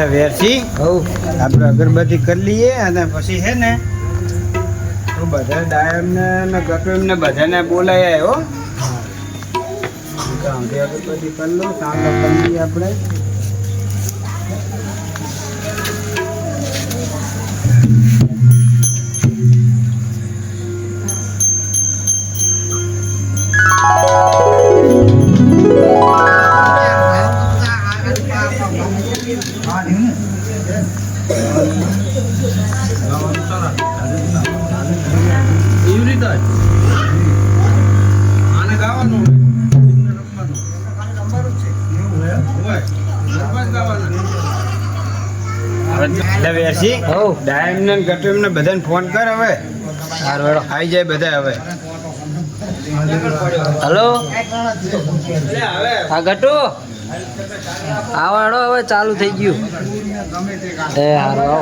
એટલે વેરસી આપણે અગરબત્તી કરી લઈએ અને પછી છે ને તો બધા ડાયમને ને ગટુમને બધાને બોલાય હો અગરબત્તી કરી લો સાંભળો કરી લઈએ આપણે બધાને ફોન કર હવે આવી જાય બધા હવે હલો હા ગટુ આવડો હવે ચાલુ થઈ ગયું એ હારો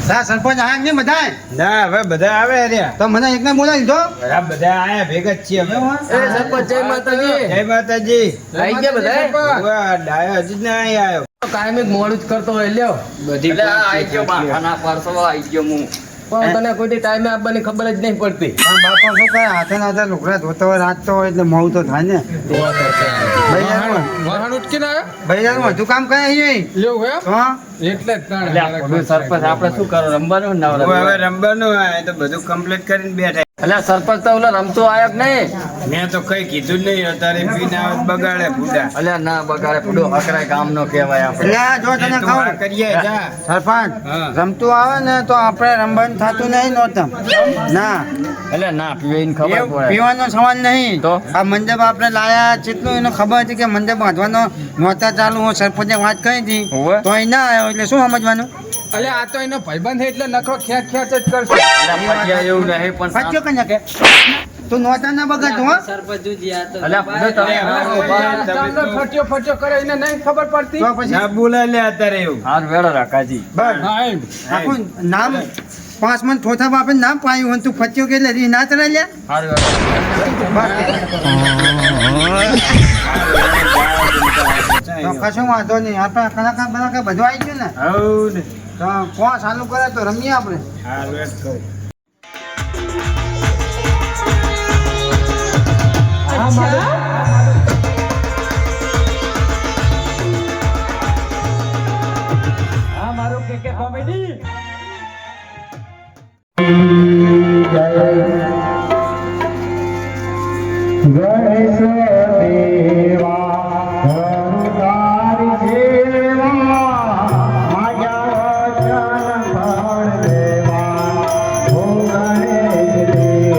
સરપંચ આયા ને બધા ના હવે બધા આવે રહ્યા તો મને એકને બોલાવી દીધો બધા આયા ભેગા જ છીએ સરપંચ જય માતાજી આવી ગયા બધા ડાયો હજી ના આવ્યો કાયમ મોડું જ કરતો હોય લ્યો બધી આવી ગયો બાપાના પરસો આવી ગયો હું પણ તને કોઈ ટાઈમે આપવાની ખબર જ નહીં પડતી પણ બાપા શું કહે હાથે હાથે લુગડા ધોતો હોય રાખતો હોય એટલે મોડું તો થાય ને ભાઈ હજુ કામ કરે એટલે સરપંચ આપણે શું કરો રમવાનું હવે રમવાનું તો બધું કમ્પ્લીટ કરીને બેઠા એટલે સરપંચ તો ઓલો રમતો આવ્યો કે નહીં મેં તો કઈ કીધું જ નહીં અત્યારે પીને બગાડે ફૂટા અલ્યા ના બગાડે ફૂડો હકરાય ગામ નો કહેવાય આપણે જો તને ખબર કરીએ સરપંચ રમતું આવે ને તો આપણે રમવાનું થતું નહીં નહોતું ના એટલે ના પીવાની ખબર પડે પીવાનો સવાલ નહીં તો આ મંડપ આપણે લાયા જેટલું એને ખબર હતી કે મંડપ બાંધવાનો નહોતા ચાલુ હું સરપંચે વાત કરી હતી તો એ ના આવ્યો એટલે શું સમજવાનું અલે આ તો એનો ભાઈબંધ છે એટલે નખરો ખેંચ ખેંચ જ કરશે એવું નહીં પણ સાચું કઈ નાખે તું નહોતા ના બગાડ હો ફટ્યો કરે એને નહીં ખબર પડતી તો પછી ના બોલાય લે અત્યારે એવું હાર વેળો રાકાજી બસ આખું નામ 5 મન થોથા બાપે નામ પાયું હોય તું ફચ્યો કે રી ના તરા લે હાર વેળો તો કશું વાંધો નહીં આપણે કલાકાર બનાકાર બધું આવી ગયું ને હવ તો કોણ ચાલુ કરે તો રમીએ આપણે હા વેટ કહું મારું કે કોમેડી ગણેશ દેવા હરુદારી જેવા માયા વચન ફળ દેવા હો ગણેશ દેવા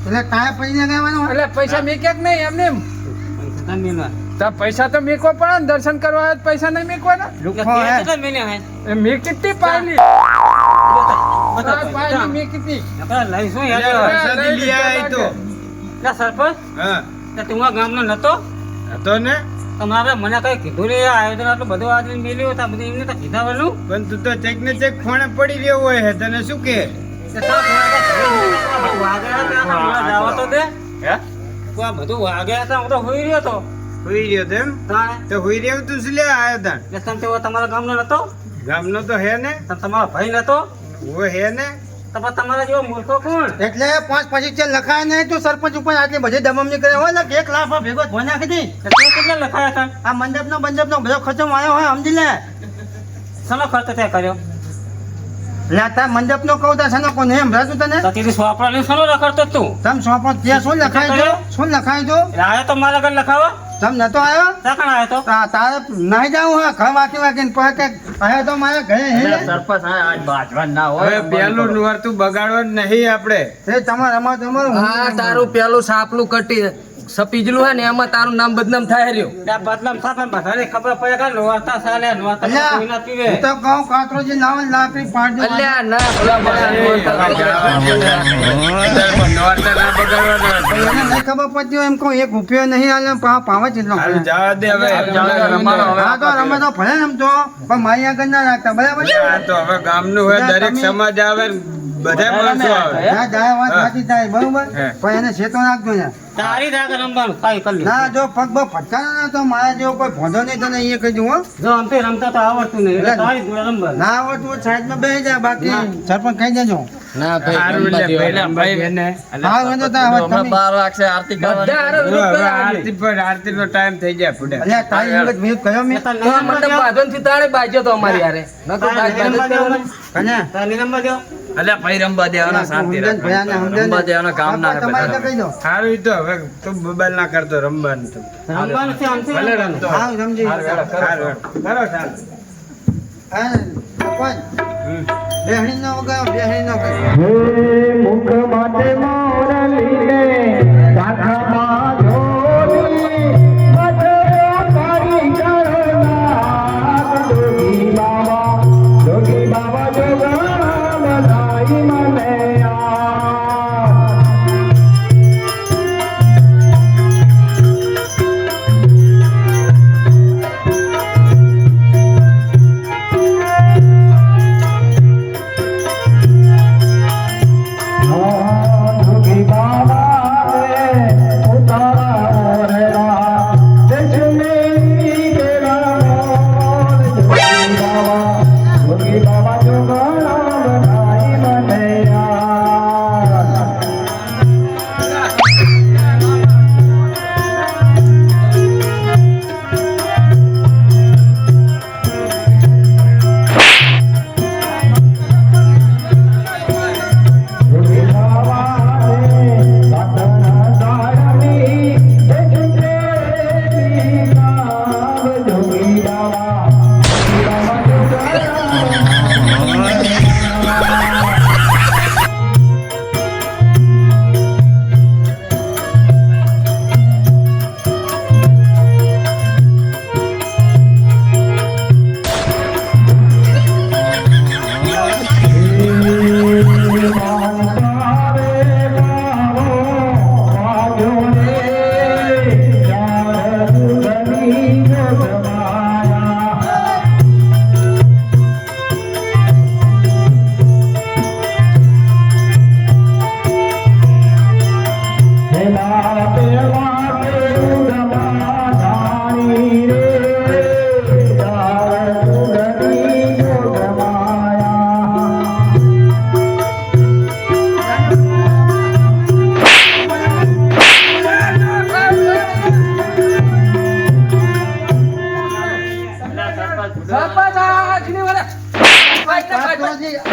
એટલે કાંઈ પૈસા લેવાનું એટલે પૈસા મેક્યા કે નહીં એમને એમ? તો પૈસા તો મેકવા પડે ને, દર્શન કરવા આવ્યા તો પૈસા નહીં મેકવાના. એ મેં કેટલી પાયલી મેં કેટલી તમારે મને કઈ કીધું રે આયોજન આટલું બધું આદમી મેલ્યું હતા બધું એમને તો કીધા વાળું પણ તું તો ચેક ને ચેક ફોને પડી રહ્યો હોય છે તને શું કે બધું વાગ્યા હતા હું તો હોઈ રહ્યો હતો હોઈ રહ્યો તેમ તો હોઈ રહ્યો તું શું લે આવ્યો તા તમારા ગામનો નતો ગામનો તો હે ને તમારો ભાઈ નતો ઓ હે ને તમારા જેવો મૂર્ખો કોણ એટલે 5 પછી લખાય નહીં તો સરપંચ ઉપર આટલી બધી દમમની કરે હોય ને 1 લાખ ભેગો ધોઈ નાખી દી. કેટલા લખાયા હતા આ મંડપનો બધો ખર્ચો માર્યો હોય સમજી લે. શેનો ખર્ચ ત્યાં કર્યો લે તાર મંડપનો કહું તા સનો કોને એમ રાતું તને તો તેથી સોપડા લઈને શેનો રખડતો તું તમ સોપો ત્યાં શું લખાય તો આવ્યો તો મારા ઘર લખાવા તમ નતો આવ્યો ક્યાં આવ્યો તો તારે નહીં જાવું હા ઘર વાકી વાકીને પછી કે આવ્યો તો મારા ઘરે હે ને? સરપંચ આજ બાજવાન ના હવે પેલું નોરતું બગાડવાનું નહીં આપણે એ તમારે અમારું હા તારું પેલું સાપલું કટી સપીજલું હે ને એમાં તારું નામ બદનામ થાય રહ્યો બદનામ થાય બધાને ખબર પડે કે નોરતા સાલે નોરતા કોઈ ના પીવે હું તો કહું કાતરોજી લાવો ને લાકડી પાડજો અલ્યા ના ભલા નોરતા ના બગાડવાનું એને નહીં ખબર પડતી હોય એમ કહું 1 રૂપિયો નહીં આલે પાવા જેટલો હારું જવા દે હવે હા તો રમે તો ભલે રમતો પણ મારી આગળ ના રાખતા બરાબર છે? આ તો હવે ગામનું હોય દરેક સમાજ આવે ને બધા માણસો આવે ના જાય વાત સાચી થાય બરોબર હે. પણ એને શેતો નાખજો ને તારી રાગ રમવાનું કાઈ કરી ના જો પગ બગ ફટકારા ના તો મારા જેવો કોઈ ભોંધો નહીં તને અહીંયા કહી દઉં હો જો આમ રમતા તો આવડતું નહીં એટલે તારી જોડે રમવાનું ના આવડતું હોય સાઈડમાં બેસી જા બાકી સરપંચ કહી દેજો ના હારું એટલે પહેલા ભાઈ બેને હા વાંધો તા હવે તમે આરતી પર આરતીનો ટાઈમ થઈ જાય ફૂડે અલ્યા તારી હિંમત મેં કયો મેં કન્યા તારી નંબર દો અલ્યા ભાઈ રમવા દેવાના શાંતિ સમજણ ભયાને સમજણ રમવા દેવાના કામ ના હે તમારે તો કહી દો સારું ઈ તો હવે તું બબાલ ના કરતો રમવાનું તું રમવાનું છે આમથી ભલે રમતો હા સમજી સારું કરો ચાલ હા સરપંચ હમ. બેહણી નો વગાડો બેહણી નો કહી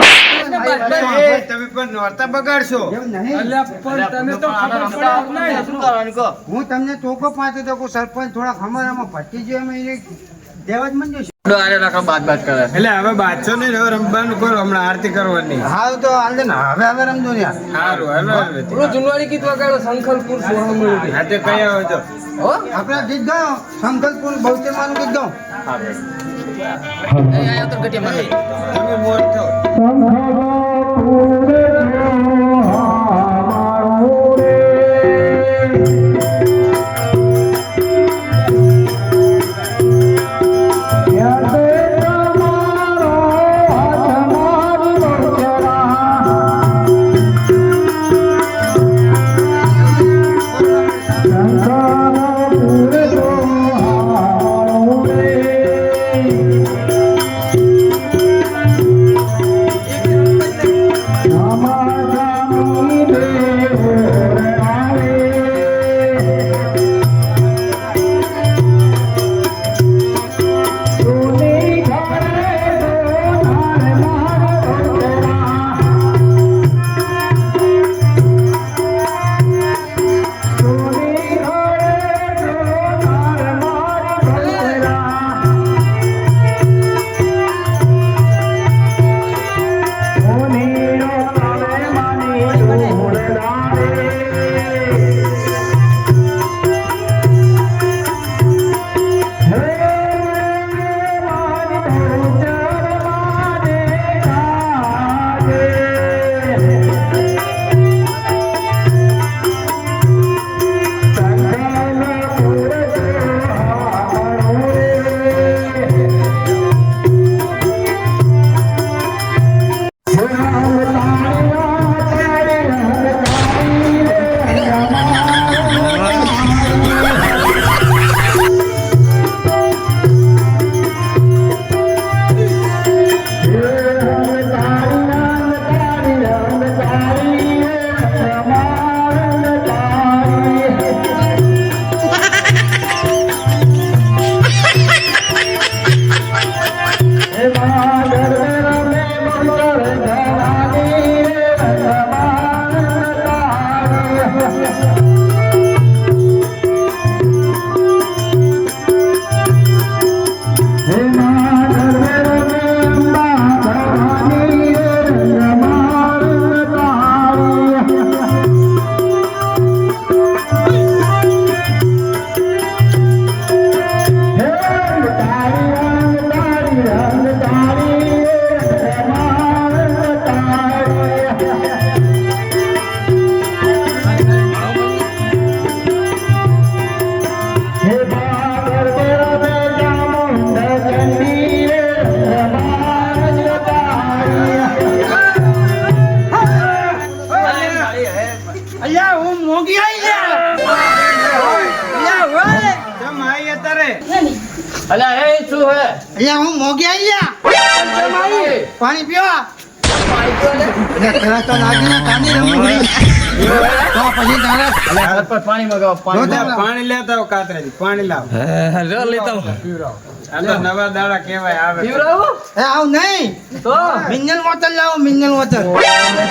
એ તમે પણ નોરતા બગાડશો એવું નહીં અલ્યા પણ તને તો ખબર પડે જ નહીં. હું તમને ટોકો પાતો તો કે સરપંચ થોડા ખમારામાં ભટકી ગયો એમ એને દેવા જ મંજૂર છે. આરે રાખો બાદ કરે એટલે હવે બાદશો નહીં હવે રમવાનું કરો હમણાં આરતી કરવાની હાલ તો હાલ દે ને હવે રમજો ને યાર. સારું હવે પેલું જુનવાણી ગીત વગાડો સંખલપુર સોહામણી હાથે કઈ આવો છો હો આપણે ગીત ગાઓ સંકલ્પપુર બહુચરમાનું ગીત ગાઓ. એ આયો તો ગટિયા મારે તમે મોર થો અલ્યા એ શું હે અહીંયા હું મોગી આઈ પાણી પીવા. તો લાગી ને કાની રમવી તો પછી તારે પાણી મગાવો પાણી લેતા આવો કાતરેથી પાણી લાવ લેતા આ તો નવા દાડા કેવાય આવે પીવરાવો એ આવ નહીં તો મિનરલ વોટર લાવો મિનરલ વોટર.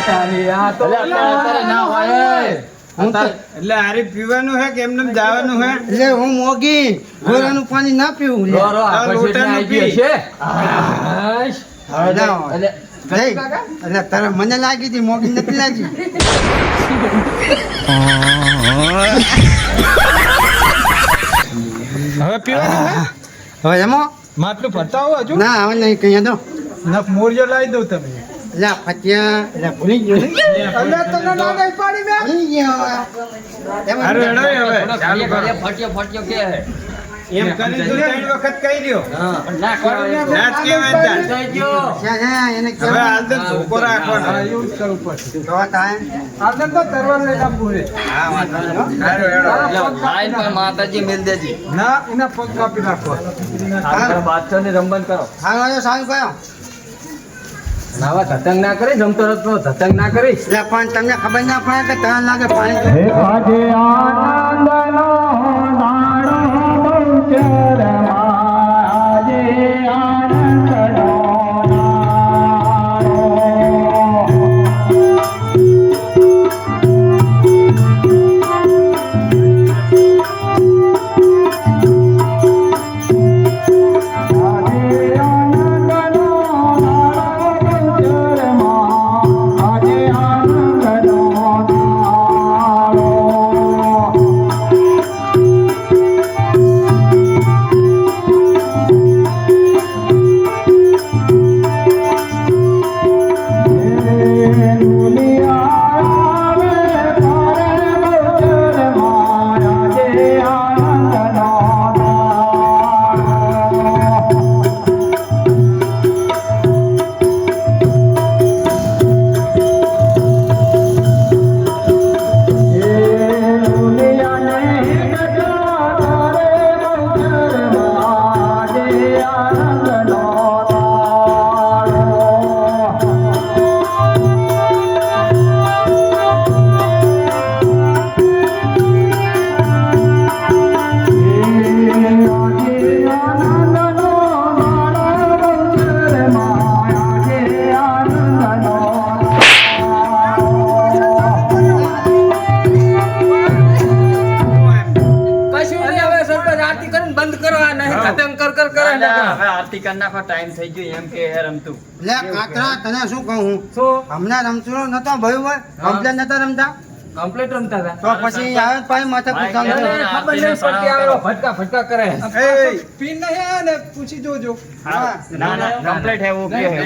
તારી આ તો ના હોય એટલે હારી પીવાનું હે કે એમને જવાનું હે એટલે હું મોગી ગોરાનું પાણી ના પીવું લે. દોરો આ લોટાનું આવી ગયો પી. છે એટલે તારે મને લાગી હતી મોગી નથી લાગી. હવે પીવાનું હે? હવે એમાં માટલું ભરતા આવો હજુ ના હવે નહીં કહીએ તો નખ મોરિયો લાવી દઉં તમે એટલે ફટિયા એટલે ભૂલી ગયો ને? ભૂલી ગયો એમાં હારું હેડો હવે ચાલુ કરો ફટ્યો ફટ્યો કે હે એમ કરી તું ત્રણ વખત કહી રહ્યો ના કહેવાય ના જ કહેવાય તાર. થઈ ગયો ક્યાં એને હવે કહેવાય? હાલ તો ધોકો રાખવાનો એવું જ કરવું પડશે તો થાય. આપણે તો તરવાર લઈને આપવું રે હા વાંધો નહીં. હારું હેડો ભાઈ પણ માતાજી મિલ દેજી ના એના પગ કાપી નાખવા બાદશાહ ને રમબન કરો સારું આવ્યો સારું કયો નાવા ધતંગ ના કરી જમતો રતો ધતંગ ના કરી એટલે પણ તમને ખબર ના પડે કે તને લાગે પાણી ખતમ કર કરે ના, ના, હવે આરતી કરી નાખો ટાઈમ થઈ ગયો એમ કે હે રમતું લે કાતરા તને શું કહું હું શું હમણાં રમતો નતો ભયું હોય કમ્પ્લેન નતા રમતા કમ્પ્લીટ રમતા હતા તો પછી આવે પાછી માથા ભાઈ, ચાલુ ના, કરે. ના, ખબર નહીં પડતી આવેલો ફટકા કરે પીન નહીં આવે ને પૂછી જોજો હા, ના ના કમ્પ્લીટ હે ઓકે હે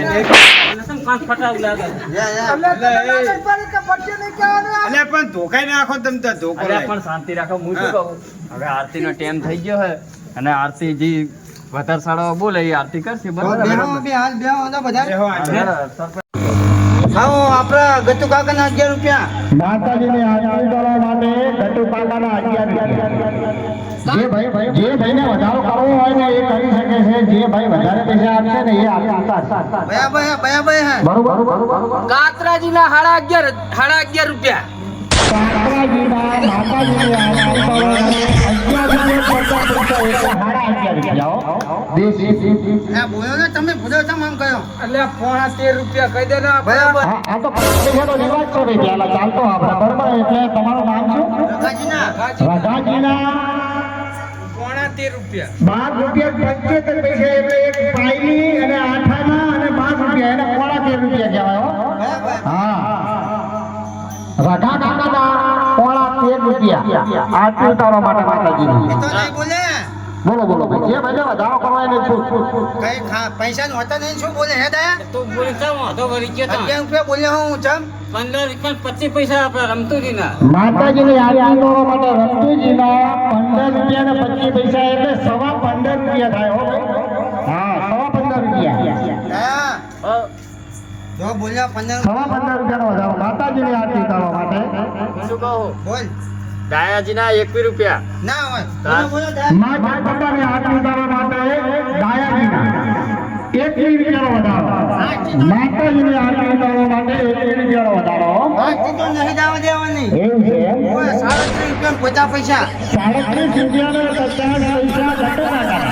અલ્યા પણ ધોકાઈ નાખો તમ તાર ધોકો અલ્યા લાય. પણ શાંતિ રાખો હું શું કહું હવે આરતી નો ટાઈમ થઈ ગયો હે અને આરતી જે વધારે સાડો બોલે એ આરતી કરશે તો બરાબર બેહો બી હાલ બેહો હતા બધા બેહો આંધે. આવો આપણા ગતુ કાકાના 11 રૂપિયા માતાજીની આરતી કરવા માટે ગટુ પાકાના 11 રૂપિયા. જે ભાઈને વધારો કરવો હોય ને એ કરી શકે છે. જે ભાઈ વધારે પૈસા આપશે ને એ આપશે. બયા હે બરોબર કાતરાજીના 11.5 રૂપિયા કાકરાજીના માતાજીની આરતી કરવા માટે 11 રૂપિયા હો. દેશી. ના બોલ્યો ને તમે ભૂલ્યો છો આમ કયો એટલે 13.5 રૂપિયા કહી દે ને બરાબર આ તો પૈસાનો રિવાજ છે ભાઈ પહેલા ચાલતો આપણે બરોબર. એટલે તમારું નામ શું? રઘાજીના રાધાજીના 13.5 રૂપિયા 12 રૂપિયા 75 પૈસા એટલે એક પાયલી અને આઠાના અને 12 રૂપિયા એને 13.5 રૂપિયા કહેવાય હો. બરાબર હા રાધા કાકાના 13.5 રૂપિયા આરતી ઉતારવા માટે માતાજીની. એ તો નહીં બોલે બોલો બોલો ભાઈ જે ભાઈને વધારો કરવા એને શું કઈ પૈસા નો હતા નહીં શું બોલે હે દયા તો બોલે તો વાંધો વળી ગયો 11 રૂપિયા બોલ્યો હું ચમ 15 રૂપિયા 25 પૈસા આપણા રમતુજી ના માતાજીની આરતી ઉતારવા માટે રમતુજીના 15 રૂપિયા ને 25 પૈસા એટલે 15.5 રૂપિયા થાય હો ભાઈ. હા 15.5 રૂપિયા હા જો બોલ્યા 15 15 રૂપિયાનો વધારો માતાજીની આરતી ઉતારવા માટે. શું કહું બોલ દાયાજીના 21 રૂપિયા ના હોય હા. બોલો દયા માતા પિતાની આરતી ઉતારવા માટે દાયાજીના 21 રૂપિયાનો વધારો. માતાજીની આરતી ઉતારવા માટે 21 રૂપિયાનો વધારો. આરતી તો નહીં જવા દેવાની એવું છે એમ? ઓય 37 રૂપિયા 50 પૈસા 37 રૂપિયાનો 50 પૈસા ઘટો કાકા.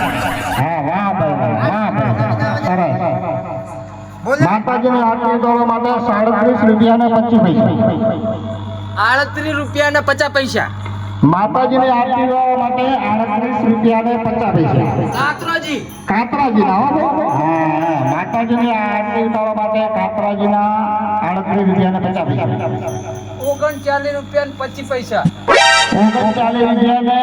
હા વાહ ભાઈ વાહ ભાઈ સરસ. બોલે માતાજીની આરતી ઉતારવા માટે 37 રૂપિયા ને 25 પૈસા. 38 રૂપિયા ને 50 પૈસા માતાજીની આરતી ઉતારવા માટે 38 રૂપિયા ને 50 પૈસા. કાતરાજી કાતરાજીના હો ભાઈ. હા માતાજીની આરતી ઉતારવા માટે કાતરાજીના 38 રૂપિયા ને 50 પૈસા. 39 રૂપિયા ને 25 પૈસા 39 રૂપિયા ને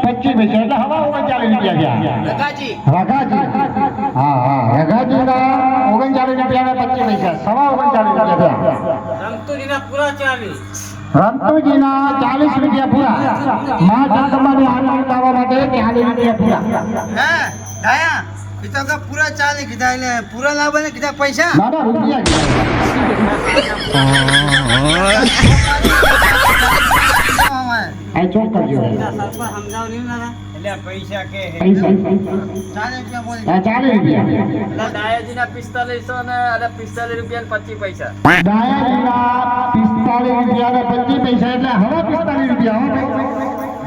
25 પૈસા એટલે હવે 39 રૂપિયા ગયા. રઘાજી રઘાજી હા રઘાજીના 39 રૂપિયા ને 25 પૈસા 39 રૂપિયા થયા. રમતુજીના પૂરા 40 રમતુજીના 40 રૂપિયા પૂરા. મા જગદંબાની આરતી ઉતારવા માટે 40 રૂપિયા પૂરા. હે દયા એ તો કે પૂરા 40 કીધા એટલે પૂરા લાવવા ને કીધા પૈસા ના ના રૂપિયા જ. આ ચોક કરજો સમજાવ નહીં ના અલ્યા પૈસા કે હે. પૈસા 40 રૂપિયા બોલ હા 40 રૂપિયા. દાયાજીના 45 ને અને 45 રૂપિયા ને 25 પૈસા દાયાજીના 45 રૂપિયા ને 25 પૈસા એટલે હવે 45 રૂપિયા હો ભાઈ.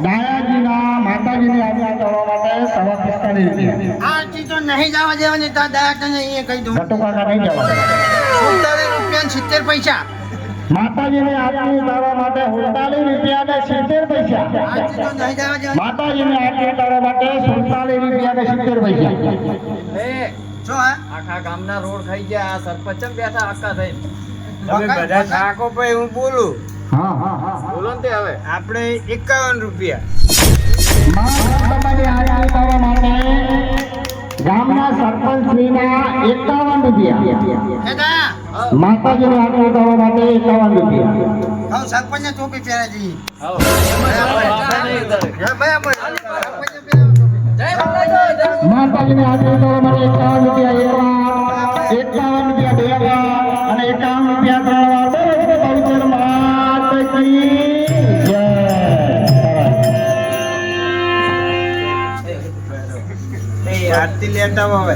દાયાજીના માતાજીની આરતી કરવા માટે 45 રૂપિયા. આરતી તો નહીં જવા દેવાની તા દયા તને એ કહી દઉં ઘટો કાકા નહીં જવા. 47 રૂપિયા ને 70 પૈસા માતાજીની આરતી ઉતારવા માટે 47 રૂપિયા ને 70 પૈસા. આરતી તો નહીં જવા દેવાની માતાજીની આરતી ઉતારવા માટે 47 રૂપિયા ને 70 પૈસા. એ શું હા આખા ગામના રોડ થઈ ગયા આ સરપંચ જ બેઠા આખા થઈને તમે બધા થાકો ભાઈ હું બોલું હા બોલો ને તે હવે આપણે 51 રૂપિયા મા જગદંબાની આરતી ઉતારવા માટે ગામના સરપંચ શ્રીના 51 રૂપિયા. હે દયા માતાજીની આરતી ઉતારવા માટે 51 રૂપિયા. હું સરપંચ ને ટોપી પહેરાવી દઈએ આવો. બાપા નહીં ઉતારે. હે બરાબર સરપંચને પહેરાવી ટોપી. જય માતાજી જય માતાજીની આરતી ઉતારવા માટે 51 રૂપિયા એક વાર, 51 રૂપિયા બે વાર અને 51 રૂપિયા ત્રણ વાર. બહુચર માત કી જય. એ આરતી લેતા આવો હવે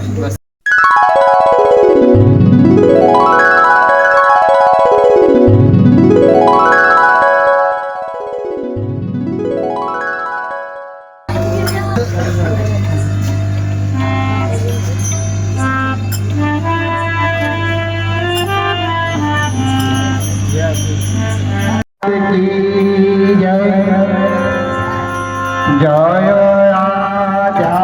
જય જય રાજા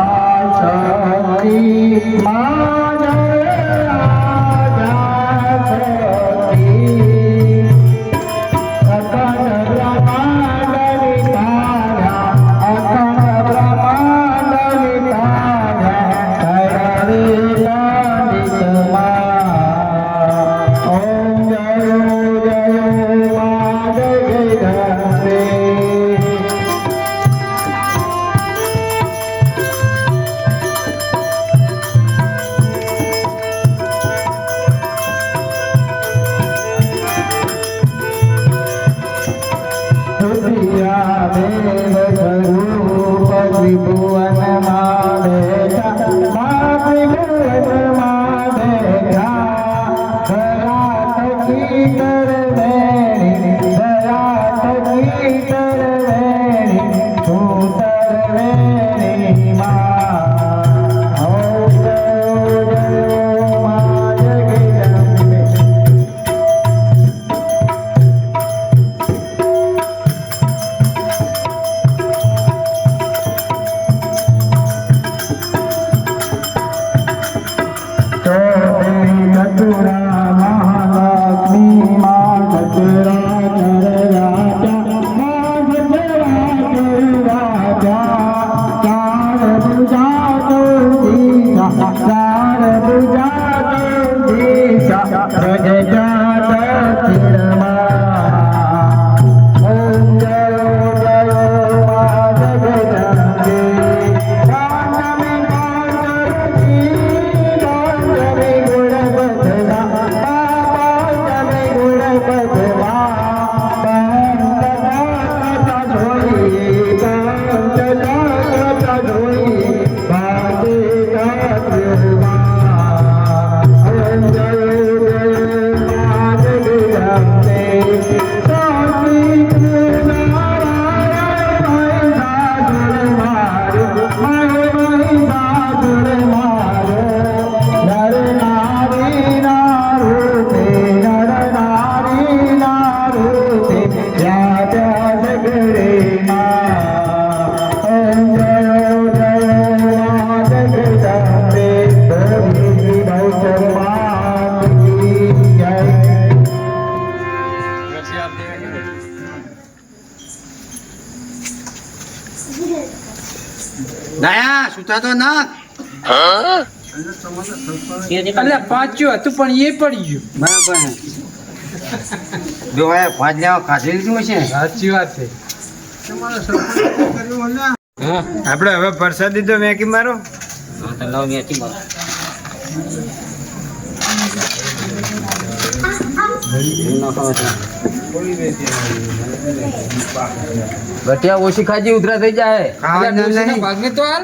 નાયા સુતા તો ના એટલે પાંચ્યું હતું પણ એ પડી ગયું. બરાબર જો ભાઈ ભાજ લેવા કાઢી લીધું છે. સાચી વાત છે. આપણે હવે પ્રસાદી તો મેકી મારો. બટિયા ઓછી ખાજી ઉધરા થઈ જાય. ભાગને તો હાલ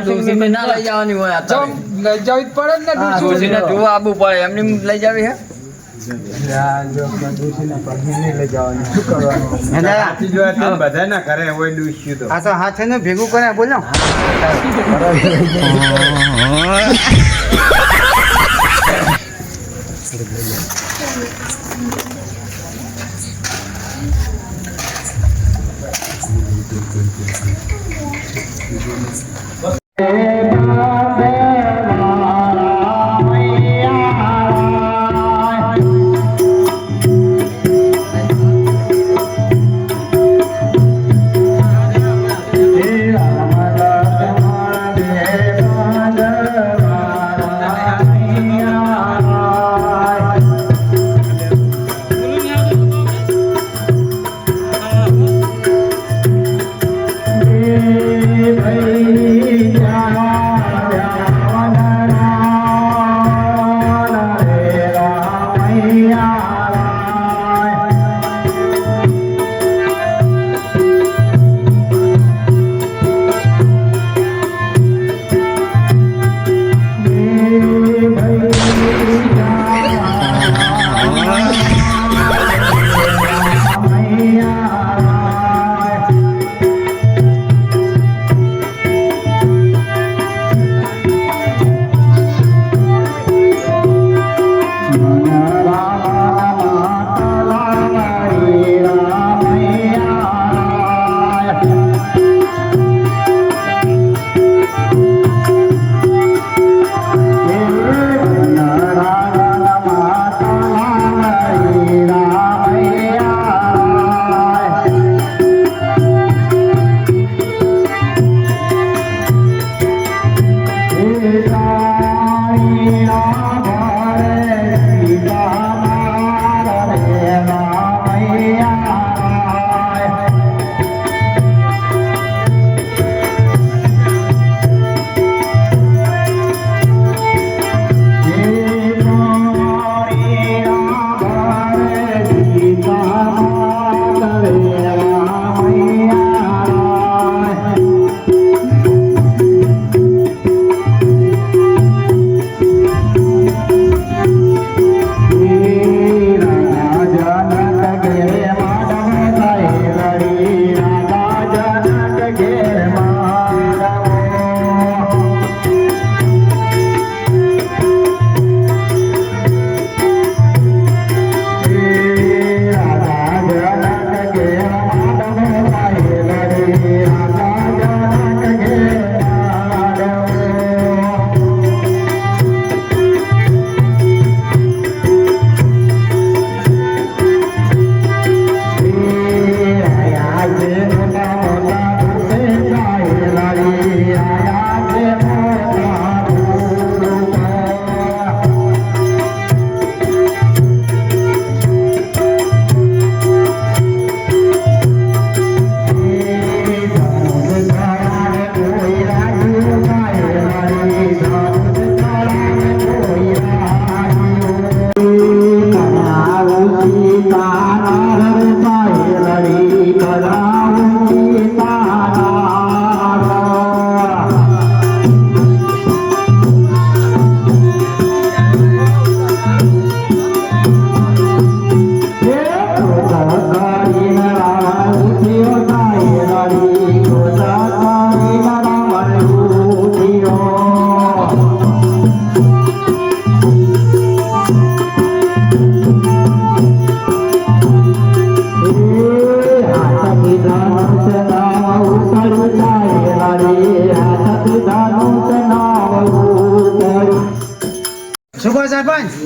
ડોશીને ના લઈ જવાની હોય આ જો લઈ જવી જ પડે ને ડોશીને જોવા આવવું પડે એમને લઈ જાવી હે. બધા ના કરે હોય ડૂસ્યું તો આ તો હાથે ને ભેગું કરે બોલો. ભાઈ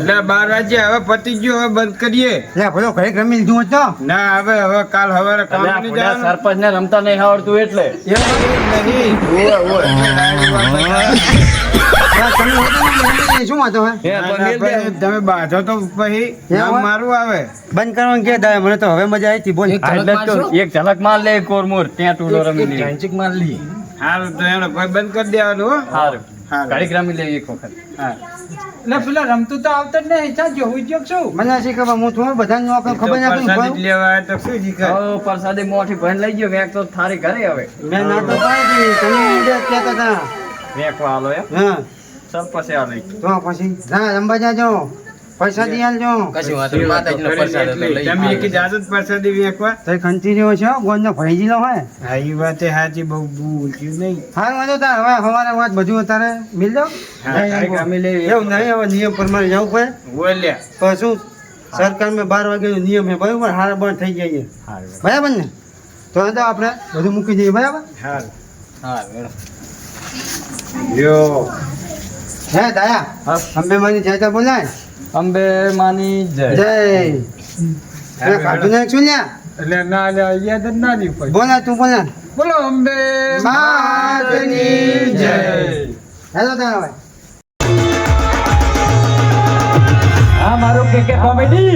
એટલે 12 વાગે હવે પતી ગયું, હવે બંધ કરીએ. લે ભલો ઘરે રમી લીધું હોત તો ના હવે કાલ સવારે કામ અલ્યા, નહીં ભૂડા જવાનું. સરપંચ ને રમતા નહીં આવડતું એટલે એવું નહીં. તમે હોત ને રમી શું વાંધો હે હે, ના, પણ ના, મેલ દે. ભાઈ, તમે બાંધો તો પછી નામ હોય? મારું આવે. બંધ કરવાનું કે દાય મને તો હવે મજા આવી હતી બોલ એક હા, એટલે જ તો એક ઝલક માર લે કોરમોર ત્યાં ટૂડો રમી લે ઝાંચીક માર લઈએ. હારું તો એનો ભાઈ બંધ કરી દેવાનું હો. સારું હારું. ઘડીક રમી લે એક વખત હા એટલે પેલા રમતું તો આવતા જ નહીં ચા જો હુઈ ગયો શું મને શી ખબર હું થોડું બધાને નોકર ખબર તો નથી પ્રસાદી જ લેવા આવે તો શું શીખે? હવે પ્રસાદી મોટી ભણ લઈ ગયો વેક તો થારી ઘરે હવે મેં ના તો પાડી તમે ઈડે કહેતા હતા વેકવા આલો એમ હા ચાલ પછી આ લઈ તો પછી ના રંબા જાજો પૈસા દી આલજો કશું વાંધો નહીં. માતાજીનો પ્રસાદ હતો, લઈ તમે એક જ આદત પ્રસાદી વેચવા? તો ખંતી રહ્યો છે ગોંડનો ભરી જીલો હોય હા, ઈ વાતે સાચી, બહુ ભૂલ્યું નહીં. હાલ વાંધો તાર હવે હવારે વાત બધું અત્યારે મિલ દો હા, તારીખ અમે લેવી. એવું નહીં હવે નિયમ પ્રમાણે જવું પડે બોલ્યા. તો શું સરકારમાં 12 વાગ્યાનો નિયમ છે બરાબર હાર બંધ થઈ જાય બરાબર ને તો તો આપણે બધું મૂકી દઈએ બરાબર હાલ. હા વેડો યો. હે દાયા હા. અંબે માની જય તો બોલાય અંબે માની જય જય કાઢું નાખ શું લ્યા એટલે ના યાદ જ ના દી પછી બોલા તું બોલા બોલો અંબે માતની જય હેલો તારા ભાઈ હા મારું કે કોમેડી